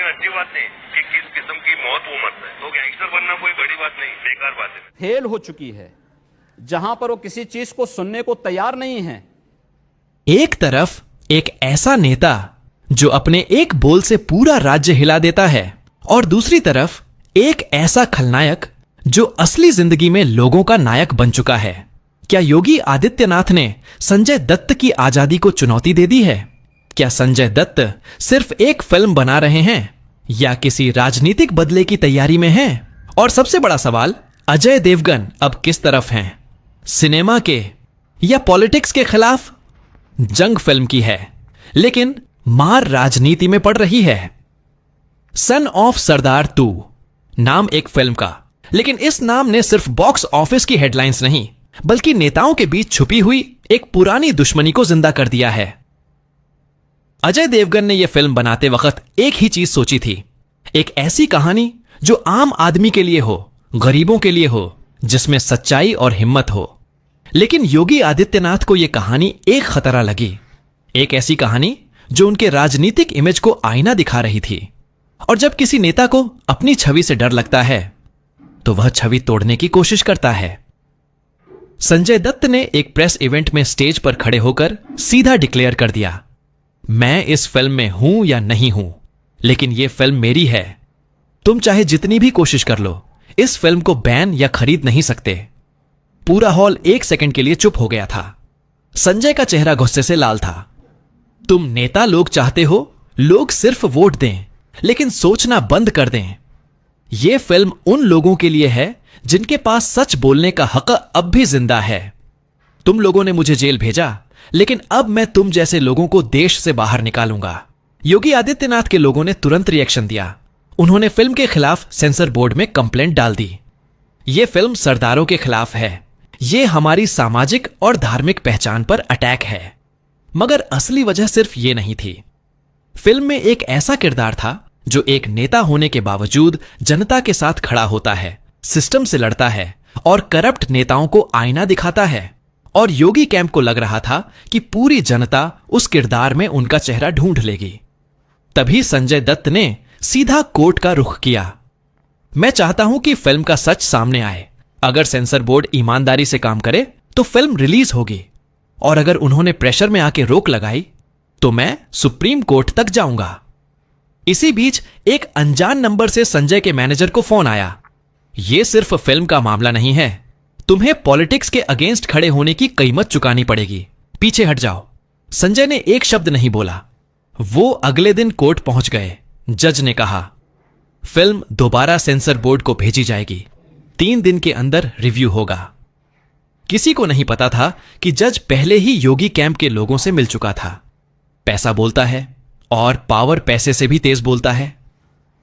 अच्छी बात नहीं कि किस किस्म की मौत वो मरता है। तो गैंगस्टर बनना कोई बड़ी बात नहीं, बेकार बात है। फेल हो चुकी है, जहां पर वो किसी चीज को सुनने को तैयार नहीं है। एक तरफ एक ऐसा नेता जो अपने एक बोल से पूरा राज्य हिला देता है, और दूसरी तरफ एक ऐसा खलनायक जो असली जिंदगी में लोगों का नायक बन चुका है। क्या योगी आदित्यनाथ ने संजय दत्त की आजादी को चुनौती दे दी है? क्या संजय दत्त सिर्फ एक फिल्म बना रहे हैं या किसी राजनीतिक बदले की तैयारी में हैं? और सबसे बड़ा सवाल, अजय देवगन अब किस तरफ हैं? सिनेमा के या पॉलिटिक्स के खिलाफ? जंग फिल्म की है, लेकिन मार राजनीति में पड़ रही है। सन ऑफ सरदार 2 नाम एक फिल्म का, लेकिन इस नाम ने सिर्फ बॉक्स ऑफिस की हेडलाइंस नहीं, बल्कि नेताओं के बीच छुपी हुई एक पुरानी दुश्मनी को जिंदा कर दिया है। अजय देवगन ने यह फिल्म बनाते वक्त एक ही चीज सोची थी, एक ऐसी कहानी जो आम आदमी के लिए हो, गरीबों के लिए हो, जिसमें सच्चाई और हिम्मत हो। लेकिन योगी आदित्यनाथ को यह कहानी एक खतरा लगी, एक ऐसी कहानी जो उनके राजनीतिक इमेज को आईना दिखा रही थी। और जब किसी नेता को अपनी छवि से डर लगता है तो वह छवि तोड़ने की कोशिश करता है। संजय दत्त ने एक प्रेस इवेंट में स्टेज पर खड़े होकर सीधा डिक्लेयर कर दिया, मैं इस फिल्म में हूं या नहीं हूं, लेकिन यह फिल्म मेरी है। तुम चाहे जितनी भी कोशिश कर लो, इस फिल्म को बैन या खरीद नहीं सकते। पूरा हॉल एक सेकंड के लिए चुप हो गया था। संजय का चेहरा गुस्से से लाल था। तुम नेता लोग चाहते हो लोग सिर्फ वोट दें, लेकिन सोचना बंद कर दें। यह फिल्म उन लोगों के लिए है जिनके पास सच बोलने का हक अब भी जिंदा है। तुम लोगों ने मुझे जेल भेजा, लेकिन अब मैं तुम जैसे लोगों को देश से बाहर निकालूंगा। योगी आदित्यनाथ के लोगों ने तुरंत रिएक्शन दिया। उन्होंने फिल्म के खिलाफ सेंसर बोर्ड में कंप्लेंट डाल दी। यह फिल्म सरदारों के खिलाफ है, यह हमारी सामाजिक और धार्मिक पहचान पर अटैक है। मगर असली वजह सिर्फ यह नहीं थी। फिल्म में एक ऐसा किरदार था जो एक नेता होने के बावजूद जनता के साथ खड़ा होता है, सिस्टम से लड़ता है और करप्ट नेताओं को आईना दिखाता है। और योगी कैंप को लग रहा था कि पूरी जनता उस किरदार में उनका चेहरा ढूंढ लेगी। तभी संजय दत्त ने सीधा कोर्ट का रुख किया। मैं चाहता हूं कि फिल्म का सच सामने आए। अगर सेंसर बोर्ड ईमानदारी से काम करे तो फिल्म रिलीज होगी, और अगर उन्होंने प्रेशर में आके रोक लगाई तो मैं सुप्रीम कोर्ट तक जाऊंगा। इसी बीच एक अनजान नंबर से संजय के मैनेजर को फोन आया। यह सिर्फ फिल्म का मामला नहीं है, तुम्हें पॉलिटिक्स के अगेंस्ट खड़े होने की कीमत चुकानी पड़ेगी, पीछे हट जाओ। संजय ने एक शब्द नहीं बोला। वो अगले दिन कोर्ट पहुंच गए। जज ने कहा, फिल्म दोबारा सेंसर बोर्ड को भेजी जाएगी, 3 दिन के अंदर रिव्यू होगा। किसी को नहीं पता था कि जज पहले ही योगी कैंप के लोगों से मिल चुका था। पैसा बोलता है और पावर पैसे से भी तेज बोलता है।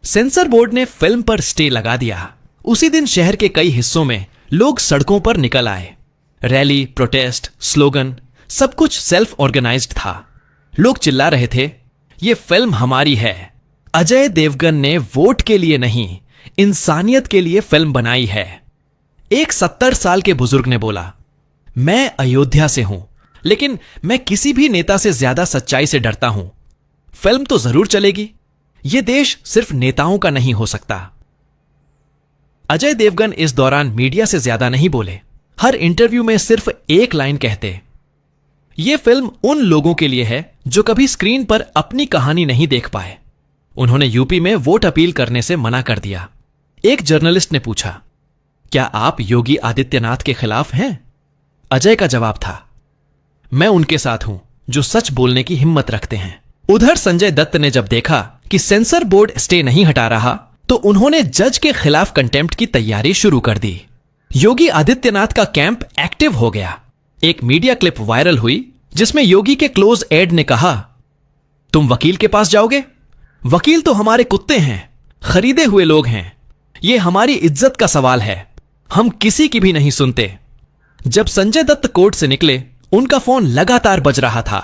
सेंसर बोर्ड ने फिल्म पर स्टे लगा दिया। उसी दिन शहर के कई हिस्सों में लोग सड़कों पर निकल आए। रैली, प्रोटेस्ट, स्लोगन, सब कुछ सेल्फ ऑर्गेनाइज्ड था। लोग चिल्ला रहे थे, यह फिल्म हमारी है। अजय देवगन ने वोट के लिए नहीं, इंसानियत के लिए फिल्म बनाई है। एक 70 साल के बुजुर्ग ने बोला, मैं अयोध्या से हूं, लेकिन मैं किसी भी नेता से ज्यादा सच्चाई से डरता हूं। फिल्म तो जरूर चलेगी। यह देश सिर्फ नेताओं का नहीं हो सकता। अजय देवगन इस दौरान मीडिया से ज्यादा नहीं बोले। हर इंटरव्यू में सिर्फ एक लाइन कहते, यह फिल्म उन लोगों के लिए है जो कभी स्क्रीन पर अपनी कहानी नहीं देख पाए। उन्होंने यूपी में वोट अपील करने से मना कर दिया। एक जर्नलिस्ट ने पूछा, क्या आप योगी आदित्यनाथ के खिलाफ हैं? अजय का जवाब था, मैं उनके साथ हूं जो सच बोलने की हिम्मत रखते हैं। उधर संजय दत्त ने जब देखा कि सेंसर बोर्ड स्टे नहीं हटा रहा, तो उन्होंने जज के खिलाफ कंटेम्प्ट की तैयारी शुरू कर दी। योगी आदित्यनाथ का कैंप एक्टिव हो गया। एक मीडिया क्लिप वायरल हुई जिसमें योगी के क्लोज एड ने कहा, तुम वकील के पास जाओगे? वकील तो हमारे कुत्ते हैं, खरीदे हुए लोग हैं। यह हमारी इज्जत का सवाल है, हम किसी की भी नहीं सुनते। जब संजय दत्त कोर्ट से निकले, उनका फोन लगातार बज रहा था।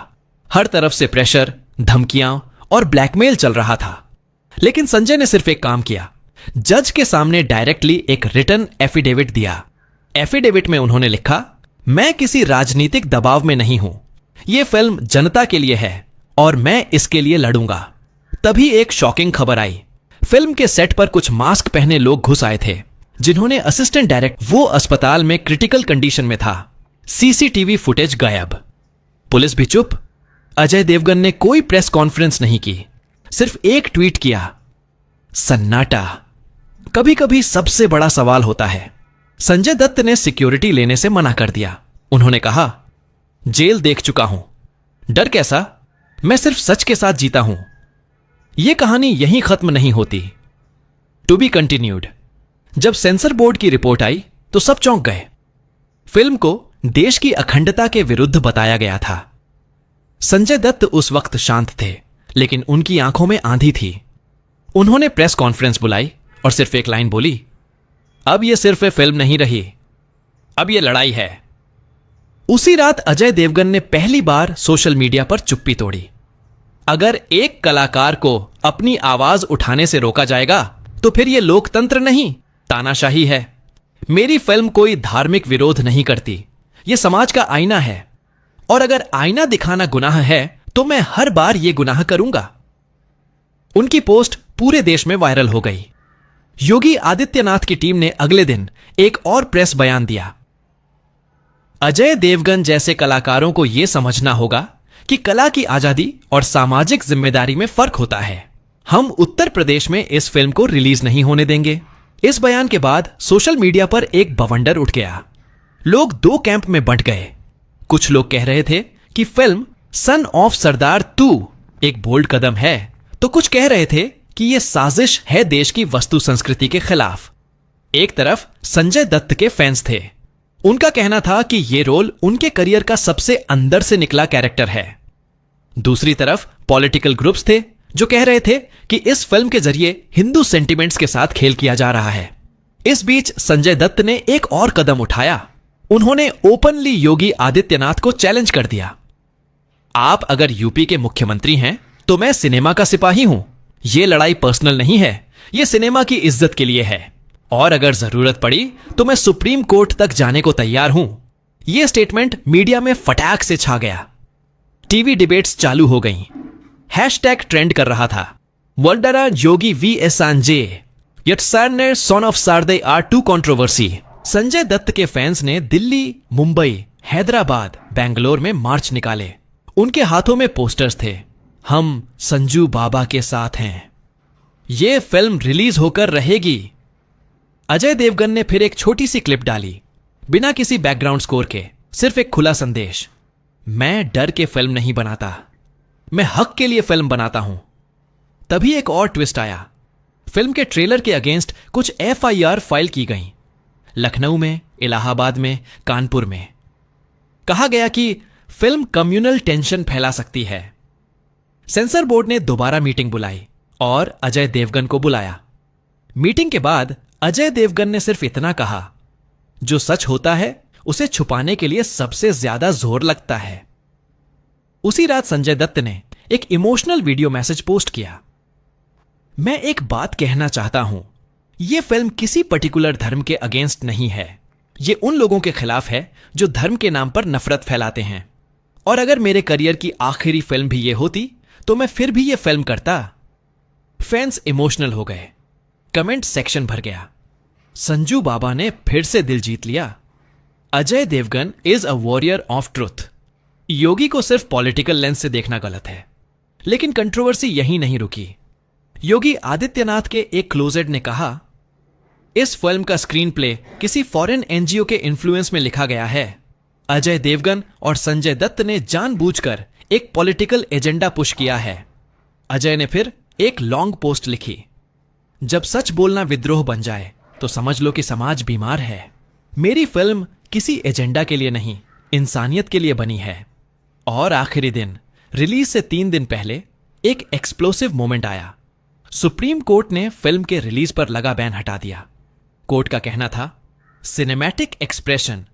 हर तरफ से प्रेशर, धमकियां और ब्लैकमेल चल रहा था। लेकिन संजय ने सिर्फ एक काम किया, जज के सामने डायरेक्टली एक रिटन एफिडेविट दिया। एफिडेविट में उन्होंने लिखा, मैं किसी राजनीतिक दबाव में नहीं हूं, यह फिल्म जनता के लिए है और मैं इसके लिए लड़ूंगा। तभी एक शॉकिंग खबर आई। फिल्म के सेट पर कुछ मास्क पहने लोग घुस आए थे, जिन्होंने असिस्टेंट डायरेक्टर वो अस्पताल में क्रिटिकल कंडीशन में था। सीसीटीवी फुटेज गायब, पुलिस भी चुप। अजय देवगन ने कोई प्रेस कॉन्फ्रेंस नहीं की, सिर्फ एक ट्वीट किया। सन्नाटा। कभी कभी सबसे बड़ा सवाल होता है। संजय दत्त ने सिक्योरिटी लेने से मना कर दिया। उन्होंने कहा, जेल देख चुका हूं, डर कैसा, मैं सिर्फ सच के साथ जीता हूं। यह कहानी यहीं खत्म नहीं होती। To be continued. जब सेंसर बोर्ड की रिपोर्ट आई तो सब चौंक गए। फिल्म को देश की अखंडता के विरुद्ध बताया गया था। संजय दत्त उस वक्त शांत थे, लेकिन उनकी आंखों में आंधी थी। उन्होंने प्रेस कॉन्फ्रेंस बुलाई और सिर्फ एक लाइन बोली, अब यह सिर्फ फिल्म नहीं रही, अब यह लड़ाई है। उसी रात अजय देवगन ने पहली बार सोशल मीडिया पर चुप्पी तोड़ी। अगर एक कलाकार को अपनी आवाज उठाने से रोका जाएगा तो फिर यह लोकतंत्र नहीं, तानाशाही है। मेरी फिल्म कोई धार्मिक विरोध नहीं करती, यह समाज का आईना है, और अगर आईना दिखाना गुनाह है तो मैं हर बार यह गुनाह करूंगा। उनकी पोस्ट पूरे देश में वायरल हो गई। योगी आदित्यनाथ की टीम ने अगले दिन एक और प्रेस बयान दिया। अजय देवगन जैसे कलाकारों को यह समझना होगा कि कला की आजादी और सामाजिक जिम्मेदारी में फर्क होता है। हम उत्तर प्रदेश में इस फिल्म को रिलीज नहीं होने देंगे। इस बयान के बाद सोशल मीडिया पर एक बवंडर उठ गया। लोग दो कैंप में बंट गए। कुछ लोग कह रहे थे कि फिल्म सन ऑफ सरदार 2 एक बोल्ड कदम है, तो कुछ कह रहे थे कि यह साजिश है देश की वस्तु संस्कृति के खिलाफ। एक तरफ संजय दत्त के फैंस थे। उनका कहना था कि यह रोल उनके करियर का सबसे अंदर से निकला कैरेक्टर है। दूसरी तरफ पॉलिटिकल ग्रुप्स थे जो कह रहे थे कि इस फिल्म के जरिए हिंदू सेंटिमेंट्स के साथ खेल किया जा रहा है। इस बीच संजय दत्त ने एक और कदम उठाया। उन्होंने ओपनली योगी आदित्यनाथ को चैलेंज कर दिया। आप अगर यूपी के मुख्यमंत्री हैं तो मैं सिनेमा का सिपाही हूं। यह लड़ाई पर्सनल नहीं है, यह सिनेमा की इज्जत के लिए है, और अगर जरूरत पड़ी तो मैं सुप्रीम कोर्ट तक जाने को तैयार हूं। यह स्टेटमेंट मीडिया में फटाक से छा गया। टीवी डिबेट्स चालू हो गईं। हैशटैग ट्रेंड कर रहा था। वल्डरा योगी VSanjay yet Sarner son of Sarday are too controversy। Sanjay Dutt के फैंस ने दिल्ली, मुंबई, हैदराबाद, बेंगलोर में मार्च निकाले। उनके हाथों में पोस्टर्स थे, हम संजू बाबा के साथ हैं, यह फिल्म रिलीज होकर रहेगी। अजय देवगन ने फिर एक छोटी सी क्लिप डाली, बिना किसी बैकग्राउंड स्कोर के, सिर्फ एक खुला संदेश, मैं डर के फिल्म नहीं बनाता, मैं हक के लिए फिल्म बनाता हूं। तभी एक और ट्विस्ट आया। फिल्म के ट्रेलर के अगेंस्ट कुछ FIR फाइल की गई। लखनऊ में, इलाहाबाद में, कानपुर में। कहा गया कि फिल्म कम्युनल टेंशन फैला सकती है। सेंसर बोर्ड ने दोबारा मीटिंग बुलाई और अजय देवगन को बुलाया। मीटिंग के बाद अजय देवगन ने सिर्फ इतना कहा, जो सच होता है उसे छुपाने के लिए सबसे ज्यादा जोर लगता है। उसी रात संजय दत्त ने एक इमोशनल वीडियो मैसेज पोस्ट किया। मैं एक बात कहना चाहता हूं, यह फिल्म किसी पर्टिकुलर धर्म के अगेंस्ट नहीं है। यह उन लोगों के खिलाफ है जो धर्म के नाम पर नफरत फैलाते हैं। और अगर मेरे करियर की आखिरी फिल्म भी यह होती तो मैं फिर भी यह फिल्म करता। फैंस इमोशनल हो गए। कमेंट सेक्शन भर गया। संजू बाबा ने फिर से दिल जीत लिया। Ajay Devgan is a warrior of truth. Yogi को सिर्फ पॉलिटिकल लेंस से देखना गलत है। लेकिन कंट्रोवर्सी यहीं नहीं रुकी। योगी आदित्यनाथ के एक क्लोजेड ने कहा, इस फिल्म का स्क्रीन प्ले किसी फॉरेन NGO के इन्फ्लुएंस में लिखा गया है। अजय देवगन और संजय दत्त ने जानबूझकर एक पॉलिटिकल एजेंडा पुश किया है। अजय ने फिर एक लॉन्ग पोस्ट लिखी, जब सच बोलना विद्रोह बन जाए तो समझ लो कि समाज बीमार है। मेरी फिल्म किसी एजेंडा के लिए नहीं, इंसानियत के लिए बनी है। और आखिरी दिन, रिलीज से 3 दिन पहले, एक एक्सप्लोसिव मोमेंट आया। सुप्रीम कोर्ट ने फिल्म के रिलीज पर लगा बैन हटा दिया। कोर्ट का कहना था, सिनेमैटिक एक्सप्रेशन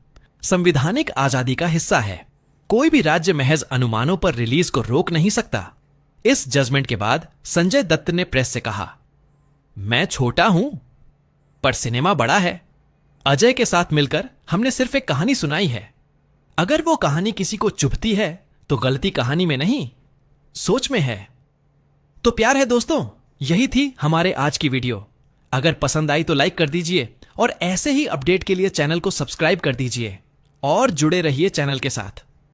संविधानिक आजादी का हिस्सा है। कोई भी राज्य महज अनुमानों पर रिलीज को रोक नहीं सकता। इस जजमेंट के बाद संजय दत्त ने प्रेस से कहा, मैं छोटा हूं पर सिनेमा बड़ा है। अजय के साथ मिलकर हमने सिर्फ एक कहानी सुनाई है। अगर वो कहानी किसी को चुभती है तो गलती कहानी में नहीं, सोच में है। तो प्यार है दोस्तों, यही थी हमारे आज की वीडियो। अगर पसंद आई तो लाइक कर दीजिए और ऐसे ही अपडेट के लिए चैनल को सब्सक्राइब कर दीजिए और जुड़े रहिए चैनल के साथ।